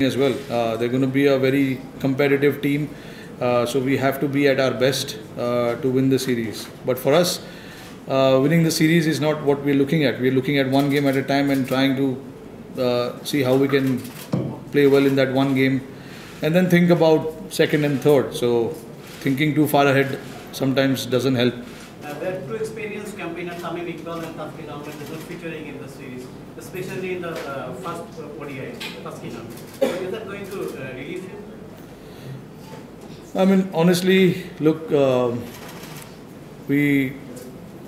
as well. They're going to be a very competitive team, so we have to be at our best to win the series. But for us, winning the series is not what we're looking at. We're looking at one game at a time and trying to see how we can play well in that one game, and then think about second and third. So thinking too far ahead sometimes doesn't help. There are two experienced campaigners, Tamim Iqbal and Taskin Ahmed, is not featuring in the series, especially in the first ODI, Taskin Ahmed. So is that going to relieve him? I mean, honestly, look, we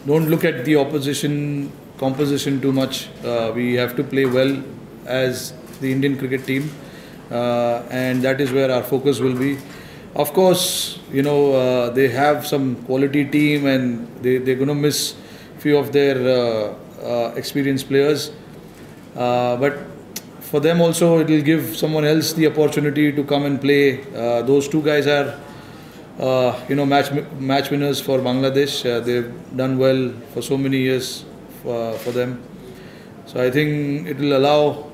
don't look at the opposition composition too much. We have to play well as the Indian cricket team, and that is where our focus will be. Of course, you know, they have some quality team and they're going to miss few of their experienced players. But for them also, it will give someone else the opportunity to come and play. Those two guys are, match winners for Bangladesh. They've done well for so many years for them. So I think it will allow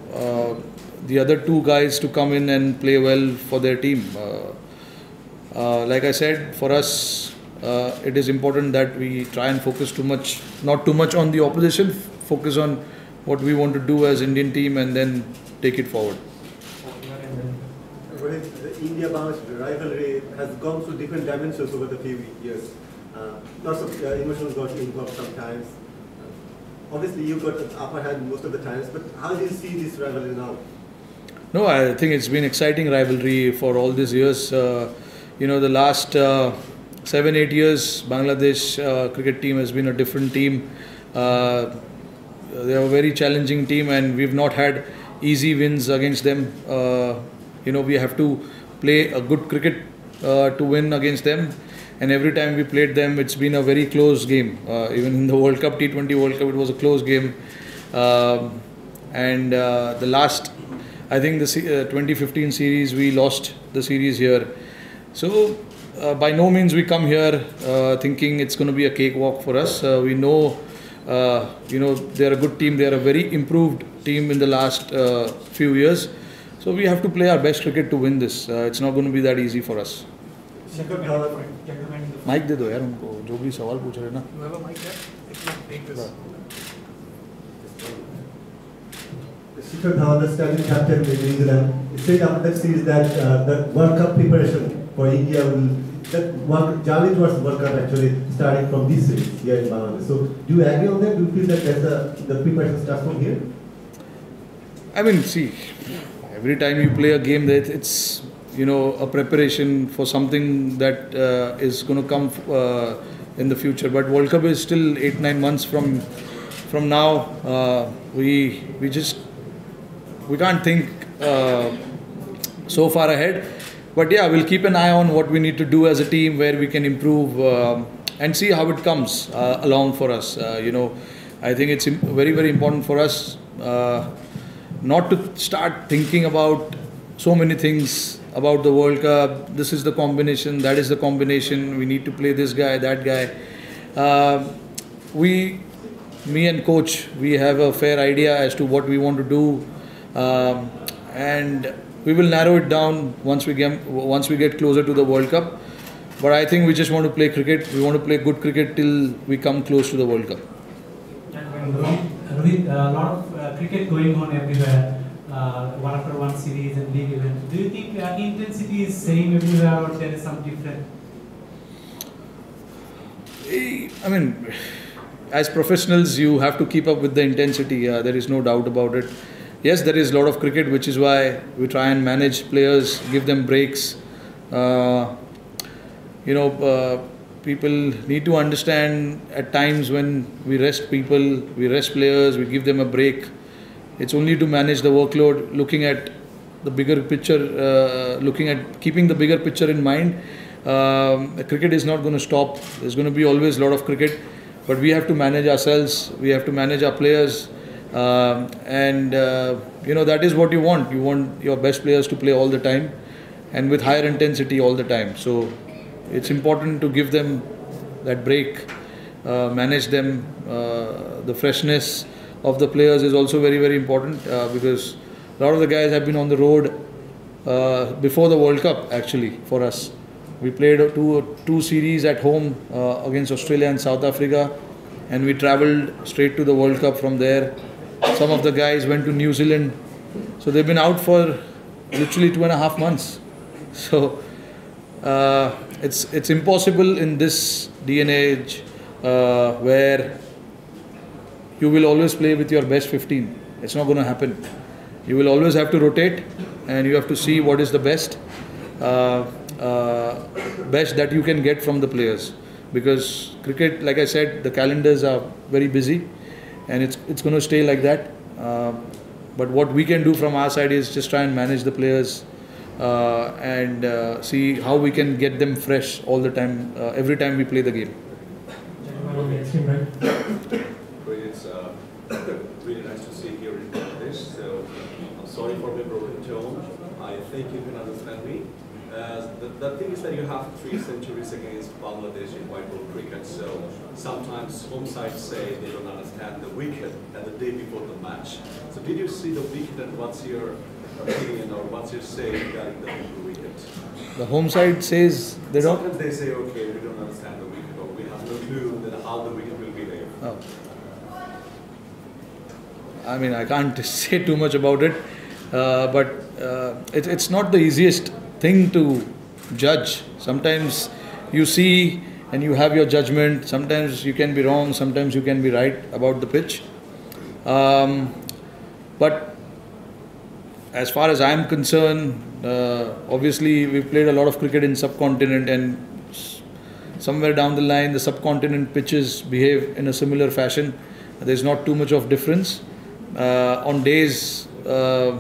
the other two guys to come in and play well for their team. Like I said, for us, it is important that we try and focus not too much on the opposition, focus on what we want to do as Indian team and then take it forward. The India-Bangladesh rivalry has gone through different dimensions over the few years. Lots of emotions got involved sometimes. Obviously, you got the upper hand most of the times, but how do you see this rivalry now? No, I think it's been exciting rivalry for all these years. The last 7-8 years, Bangladesh cricket team has been a different team. They are a very challenging team, and we've not had easy wins against them. We have to play a good cricket to win against them, and every time we played them, it's been a very close game. Even in the World Cup, T20 World Cup, it was a close game. The last, I think the 2015 series, we lost the series here. So by no means we come here thinking it's going to be a cakewalk for us. We know, they're a good team. They're a very improved team in the last few years. So we have to play our best cricket to win this. It's not going to be that easy for us. Mic दे दो यार उनको जो भी सवाल पूछ रहे हैं ना. You have a mic there? If not, take this. Shikhar Dhawan, the standing captain in New Zealand, said after that series that the World Cup preparation for India journey towards World Cup actually starting from this series here in Bangladesh. So do you agree on that? Do you feel that the preparation starts from here? I mean, see, every time you play a game, it's a preparation for something that is going to come in the future. But World Cup is still 8-9 months from now. We can't think so far ahead. But yeah, we'll keep an eye on what we need to do as a team, where we can improve, and see how it comes along for us. I think it's very, very important for us not to start thinking about so many things about the World Cup. This is the combination, that is the combination. We need to play this guy, that guy. Me and coach, we have a fair idea as to what we want to do, and we will narrow it down once we get closer to the World Cup. But I think we just want to play cricket. We want to play good cricket till we come close to the World Cup. Rohit, a lot of cricket going on everywhere, one after one series and league events. Do you think intensity is same everywhere, or there is some different? I mean, as professionals, you have to keep up with the intensity. There is no doubt about it. Yes, there is a lot of cricket, which is why we try and manage players, give them breaks. People need to understand at times when we rest people, we rest players, we give them a break. It's only to manage the workload, looking at the bigger picture, keeping the bigger picture in mind. Cricket is not going to stop. There's going to be always a lot of cricket, but we have to manage ourselves. We have to manage our players. That is what you want. You want your best players to play all the time and with higher intensity all the time. So it's important to give them that break, manage them. The freshness of the players is also very, very important because a lot of the guys have been on the road before the World Cup actually for us. We played two series at home against Australia and South Africa, and we travelled straight to the World Cup from there. Some of the guys went to New Zealand, so they've been out for literally 2.5 months. So it's impossible in this day and age where you will always play with your best 15. It's not going to happen. You will always have to rotate, and you have to see what is the best that you can get from the players. Because cricket, like I said, the calendars are very busy, and it's going to stay like that. But what we can do from our side is just try and manage the players and see how we can get them fresh all the time, every time we play the game. It's really nice to see you here in Bangladesh. So I'm sorry for my broken tone. I think you can understand me. The thing is that you have 3 centuries against Bangladesh in white ball cricket. So sometimes home sides say they don't understand the wicket at the day before the match. So did you see the wicket, and what's your opinion or what's your say regarding the wicket? The home side says they don't. Sometimes they say, okay, we don't understand the wicket, or we have no clue that how the wicket will behave. Oh. I mean, I can't say too much about it, but it's not the easiest thing to judge. Sometimes you see and you have your judgment. Sometimes you can be wrong. Sometimes you can be right about the pitch. But as far as I am concerned, obviously we've played a lot of cricket in subcontinent, and somewhere down the line the subcontinent pitches behave in a similar fashion. There's not too much of difference. On days there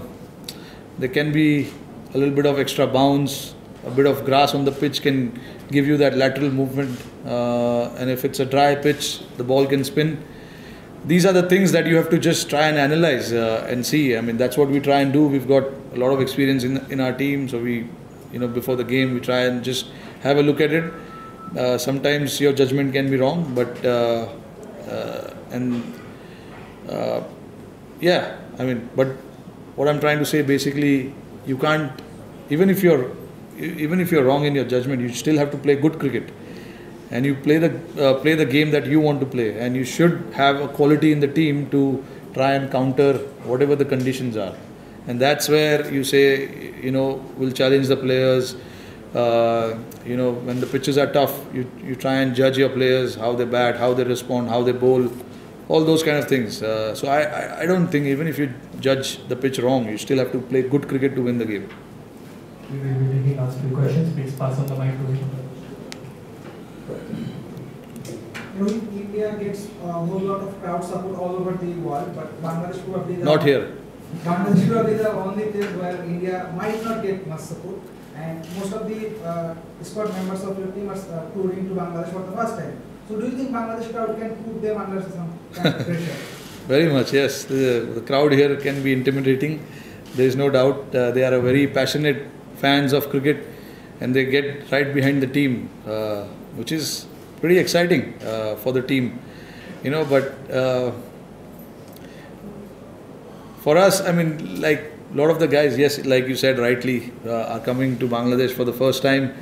can be a little bit of extra bounce, a bit of grass on the pitch can give you that lateral movement, and if it's a dry pitch the ball can spin. These are the things that you have to just try and analyze and see. I mean, that's what we try and do. We've got a lot of experience in our team, so we, before the game we try and just have a look at it. Sometimes your judgment can be wrong, but yeah, I mean, but what I'm trying to say basically, you can't, even if you're wrong in your judgment, you still have to play good cricket, and you play the game that you want to play, and you should have a quality in the team to try and counter whatever the conditions are. And that's where you say, we'll challenge the players. When the pitches are tough, you try and judge your players, how they bat, how they respond, how they bowl, all those kind of things. So I don't think, even if you judge the pitch wrong, you still have to play good cricket to win the game. We will be taking last few questions. Please pass on the mic to him. India gets a whole lot of crowd support all over the world, but Bangladesh probably Not here. Bangladesh probably the only place where India might not get much support, and most of the squad members of your team are touring to Bangladesh for the first time. So do you think Bangladesh crowd can put them under some kind of pressure? Very much, yes. The crowd here can be intimidating. There is no doubt. They are a very passionate fans of cricket, and they get right behind the team, which is pretty exciting for the team. But for us, I mean, like a lot of the guys, yes, like you said rightly, are coming to Bangladesh for the first time,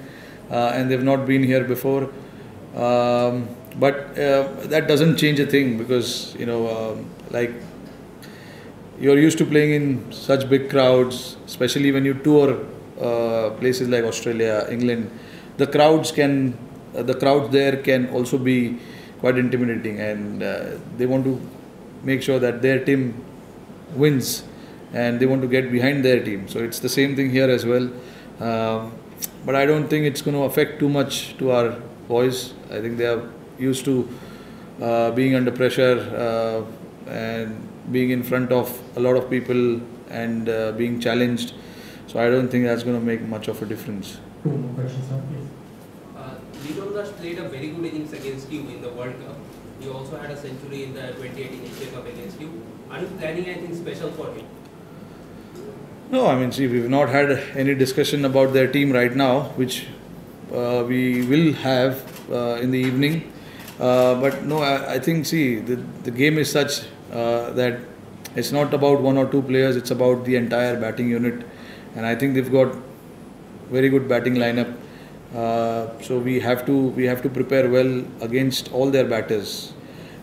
and they've not been here before. But that doesn't change a thing, because like you're used to playing in such big crowds, especially when you tour places like Australia, England. The crowd there can also be quite intimidating, and they want to make sure that their team wins, and they want to get behind their team. So it's the same thing here as well. But I don't think it's going to affect too much to our boys. I think they are used to being under pressure and being in front of a lot of people and being challenged. So I don't think that's going to make much of a difference. Two more questions, sir, please. Litondas played a very good innings against you in the World Cup. You also had a century in the 2018 Asia Cup against you. Are you planning anything special for him? No, I mean, see, we've not had any discussion about their team right now, which we will have in the evening. But no, I think, see, the game is such that it's not about one or two players, it's about the entire batting unit. and I think they've got very good batting lineup. So we have to prepare well against all their batters.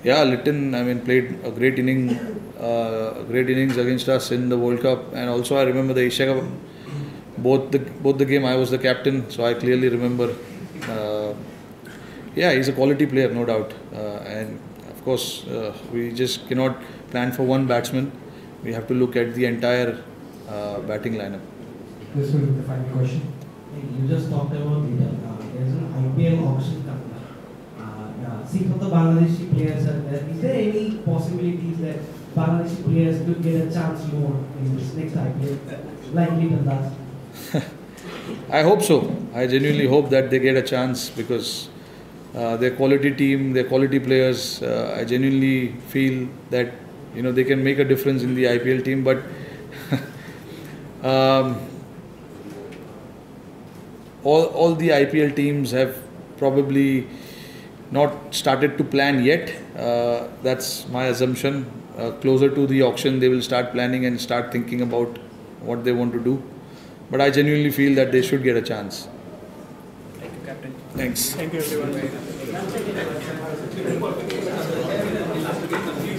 Yeah, Litton, I mean, played a great innings against us in the World Cup, and also I remember the Asia Cup. Both the game I was the captain, so I clearly remember. Yeah, he's a quality player, no doubt, and of course we just cannot plan for one batsman. We have to look at the entire batting lineup. This will be the final question. You just talked about there's an IPL auction coming up. See, for the Bangladeshi players are there. Is there any possibilities that Bangladeshi players could get a chance more in this next IPL, like Little does? I hope so. I genuinely hope that they get a chance because their quality team, their quality players. I genuinely feel that they can make a difference in the IPL team, but. All the IPL teams have probably not started to plan yet. That's my assumption. Closer to the auction, they will start planning and start thinking about what they want to do. But I genuinely feel that they should get a chance. Thank you, Captain. Thanks. Thank you, everyone.